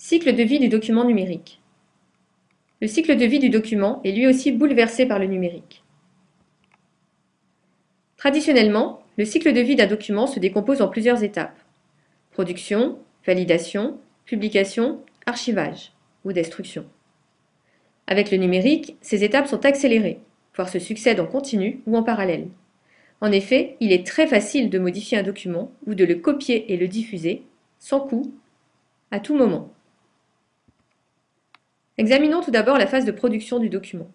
Cycle de vie du document numérique. Le cycle de vie du document est lui aussi bouleversé par le numérique. Traditionnellement, le cycle de vie d'un document se décompose en plusieurs étapes: production, validation, publication, archivage ou destruction. Avec le numérique, ces étapes sont accélérées, voire se succèdent en continu ou en parallèle. En effet, il est très facile de modifier un document ou de le copier et le diffuser, sans coût, à tout moment. Examinons tout d'abord la phase de production du document.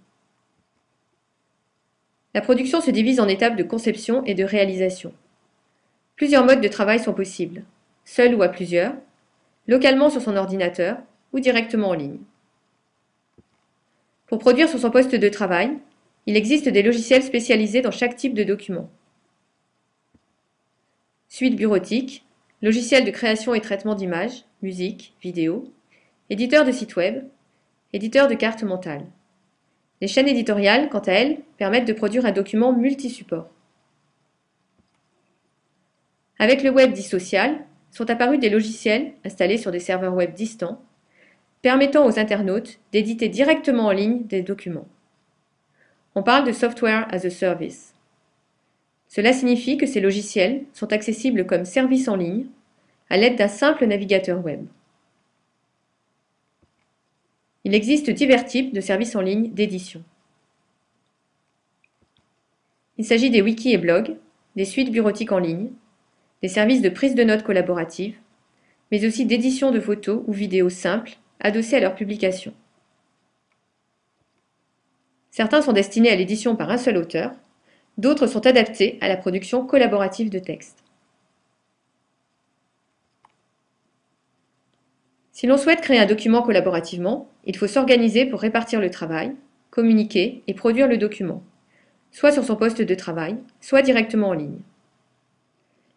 La production se divise en étapes de conception et de réalisation. Plusieurs modes de travail sont possibles, seul ou à plusieurs, localement sur son ordinateur ou directement en ligne. Pour produire sur son poste de travail, il existe des logiciels spécialisés dans chaque type de document. Suite bureautique, logiciel de création et traitement d'images, musique, vidéo, éditeur de site web, éditeur de carte mentale. Les chaînes éditoriales, quant à elles, permettent de produire un document multi-support. Avec le web dit social, sont apparus des logiciels installés sur des serveurs web distants, permettant aux internautes d'éditer directement en ligne des documents. On parle de Software as a Service. Cela signifie que ces logiciels sont accessibles comme service en ligne à l'aide d'un simple navigateur web. Il existe divers types de services en ligne d'édition. Il s'agit des wikis et blogs, des suites bureautiques en ligne, des services de prise de notes collaborative, mais aussi d'édition de photos ou vidéos simples adossées à leur publication. Certains sont destinés à l'édition par un seul auteur, d'autres sont adaptés à la production collaborative de textes. Si l'on souhaite créer un document collaborativement, il faut s'organiser pour répartir le travail, communiquer et produire le document, soit sur son poste de travail, soit directement en ligne.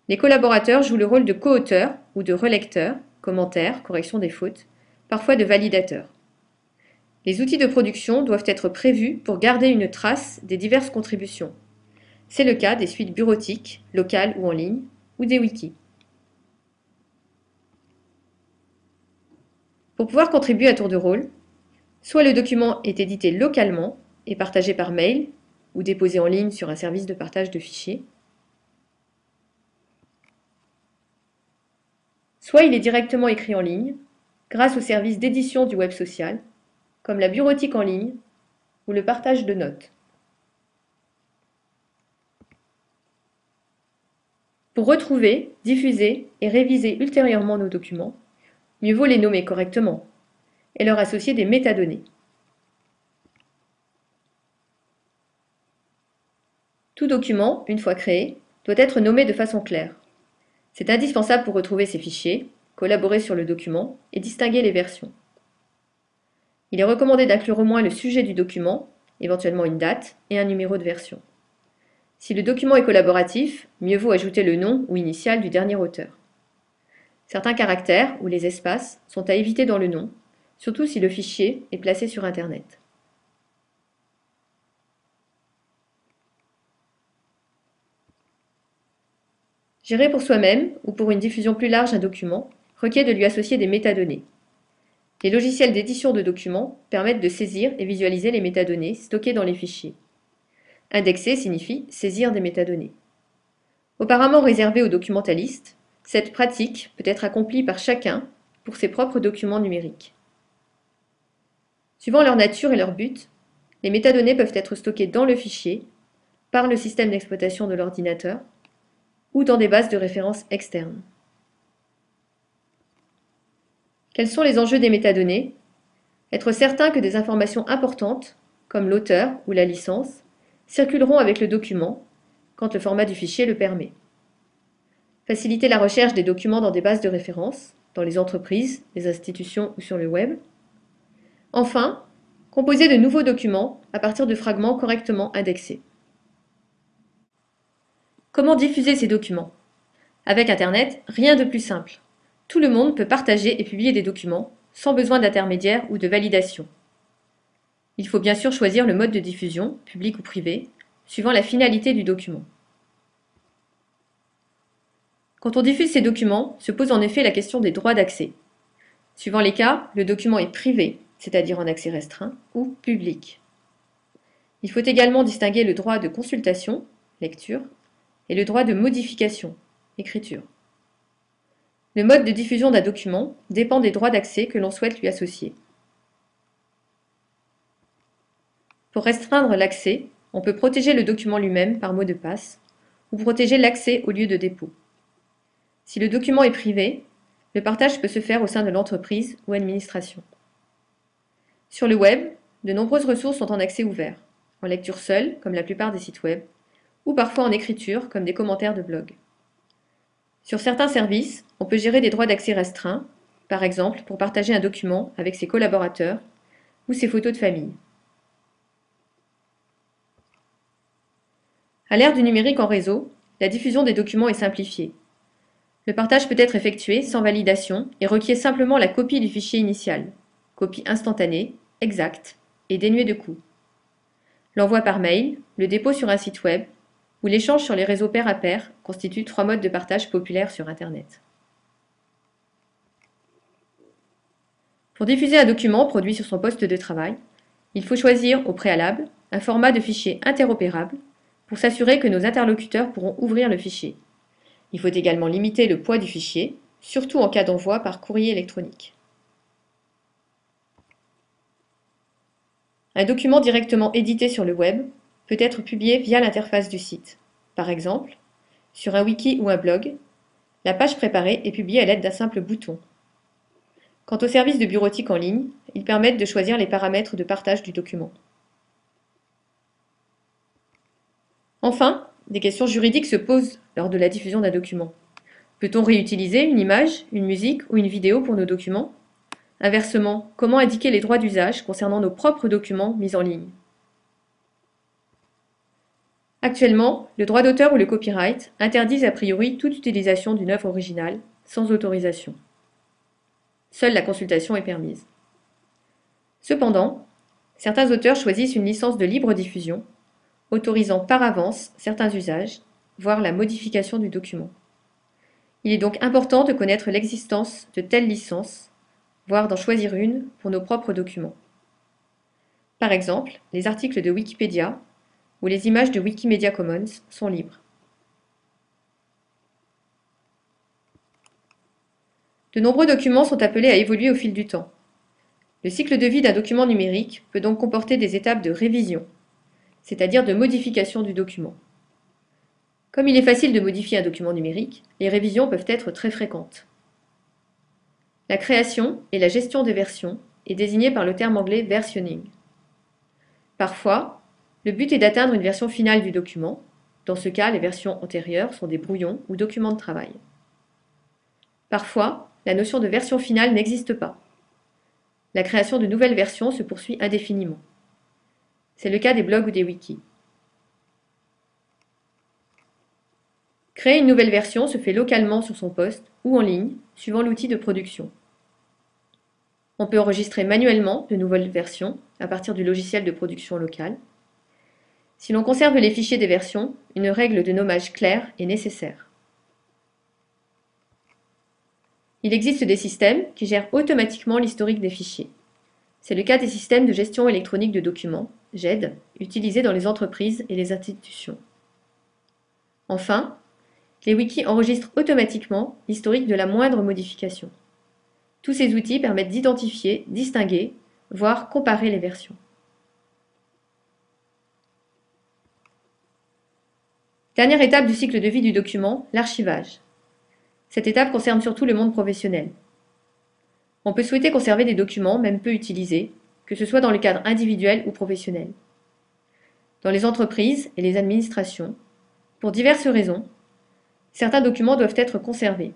Les collaborateurs jouent le rôle de co-auteurs ou de relecteurs, commentaires, correction des fautes, parfois de validateurs. Les outils de production doivent être prévus pour garder une trace des diverses contributions. C'est le cas des suites bureautiques, locales ou en ligne, ou des wikis. Pour pouvoir contribuer à tour de rôle, soit le document est édité localement et partagé par mail ou déposé en ligne sur un service de partage de fichiers, soit il est directement écrit en ligne grâce aux services d'édition du web social, comme la bureautique en ligne ou le partage de notes. Pour retrouver, diffuser et réviser ultérieurement nos documents, mieux vaut les nommer correctement et leur associer des métadonnées. Tout document, une fois créé, doit être nommé de façon claire. C'est indispensable pour retrouver ces fichiers, collaborer sur le document et distinguer les versions. Il est recommandé d'inclure au moins le sujet du document, éventuellement une date et un numéro de version. Si le document est collaboratif, mieux vaut ajouter le nom ou initiale du dernier auteur. Certains caractères ou les espaces sont à éviter dans le nom, surtout si le fichier est placé sur Internet. Gérer pour soi-même ou pour une diffusion plus large un document requiert de lui associer des métadonnées. Les logiciels d'édition de documents permettent de saisir et visualiser les métadonnées stockées dans les fichiers. Indexer signifie saisir des métadonnées. Auparavant réservée aux documentalistes, cette pratique peut être accomplie par chacun pour ses propres documents numériques. Suivant leur nature et leur but, les métadonnées peuvent être stockées dans le fichier, par le système d'exploitation de l'ordinateur, ou dans des bases de référence externes. Quels sont les enjeux des métadonnées? Être certain que des informations importantes, comme l'auteur ou la licence, circuleront avec le document, quand le format du fichier le permet. Faciliter la recherche des documents dans des bases de référence, dans les entreprises, les institutions ou sur le web. Enfin, composer de nouveaux documents à partir de fragments correctement indexés. Comment diffuser ces documents? Avec Internet, rien de plus simple. Tout le monde peut partager et publier des documents, sans besoin d'intermédiaire ou de validation. Il faut bien sûr choisir le mode de diffusion, public ou privé, suivant la finalité du document. Quand on diffuse ces documents, se pose en effet la question des droits d'accès. Suivant les cas, le document est privé, c'est-à-dire en accès restreint, ou public. Il faut également distinguer le droit de consultation, lecture, et le droit de modification, écriture. Le mode de diffusion d'un document dépend des droits d'accès que l'on souhaite lui associer. Pour restreindre l'accès, on peut protéger le document lui-même par mot de passe ou protéger l'accès au lieu de dépôt. Si le document est privé, le partage peut se faire au sein de l'entreprise ou administration. Sur le web, de nombreuses ressources sont en accès ouvert, en lecture seule, comme la plupart des sites web, ou parfois en écriture, comme des commentaires de blog. Sur certains services, on peut gérer des droits d'accès restreints, par exemple pour partager un document avec ses collaborateurs ou ses photos de famille. À l'ère du numérique en réseau, la diffusion des documents est simplifiée. Le partage peut être effectué sans validation et requiert simplement la copie du fichier initial, copie instantanée, exacte et dénuée de coût. L'envoi par mail, le dépôt sur un site web ou l'échange sur les réseaux pair à pair constituent 3 modes de partage populaires sur Internet. Pour diffuser un document produit sur son poste de travail, il faut choisir au préalable un format de fichier interopérable pour s'assurer que nos interlocuteurs pourront ouvrir le fichier. Il faut également limiter le poids du fichier, surtout en cas d'envoi par courrier électronique. Un document directement édité sur le web peut être publié via l'interface du site. Par exemple, sur un wiki ou un blog, la page préparée est publiée à l'aide d'un simple bouton. Quant aux services de bureautique en ligne, ils permettent de choisir les paramètres de partage du document. Enfin, des questions juridiques se posent lors de la diffusion d'un document. Peut-on réutiliser une image, une musique ou une vidéo pour nos documents? Inversement, comment indiquer les droits d'usage concernant nos propres documents mis en ligne? Actuellement, le droit d'auteur ou le copyright interdisent a priori toute utilisation d'une œuvre originale sans autorisation. Seule la consultation est permise. Cependant, certains auteurs choisissent une licence de libre diffusion, autorisant par avance certains usages, voire la modification du document. Il est donc important de connaître l'existence de telles licences, voire d'en choisir une pour nos propres documents. Par exemple, les articles de Wikipédia ou les images de Wikimedia Commons sont libres. De nombreux documents sont appelés à évoluer au fil du temps. Le cycle de vie d'un document numérique peut donc comporter des étapes de révision, c'est-à-dire de modification du document. Comme il est facile de modifier un document numérique, les révisions peuvent être très fréquentes. La création et la gestion des versions est désignée par le terme anglais versionning. Parfois, le but est d'atteindre une version finale du document. Dans ce cas, les versions antérieures sont des brouillons ou documents de travail. Parfois, la notion de version finale n'existe pas. La création de nouvelles versions se poursuit indéfiniment. C'est le cas des blogs ou des wikis. Créer une nouvelle version se fait localement sur son poste ou en ligne, suivant l'outil de production. On peut enregistrer manuellement de nouvelles versions à partir du logiciel de production local. Si l'on conserve les fichiers des versions, une règle de nommage claire est nécessaire. Il existe des systèmes qui gèrent automatiquement l'historique des fichiers. C'est le cas des systèmes de gestion électronique de documents, GED, utilisés dans les entreprises et les institutions. Enfin, les wikis enregistrent automatiquement l'historique de la moindre modification. Tous ces outils permettent d'identifier, distinguer, voire comparer les versions. Dernière étape du cycle de vie du document, l'archivage. Cette étape concerne surtout le monde professionnel. On peut souhaiter conserver des documents, même peu utilisés, que ce soit dans le cadre individuel ou professionnel. Dans les entreprises et les administrations, pour diverses raisons, certains documents doivent être conservés.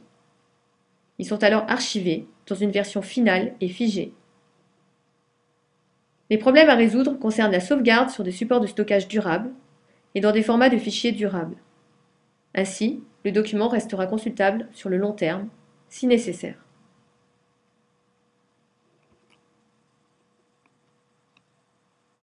Ils sont alors archivés dans une version finale et figée. Les problèmes à résoudre concernent la sauvegarde sur des supports de stockage durables et dans des formats de fichiers durables. Ainsi, le document restera consultable sur le long terme, si nécessaire.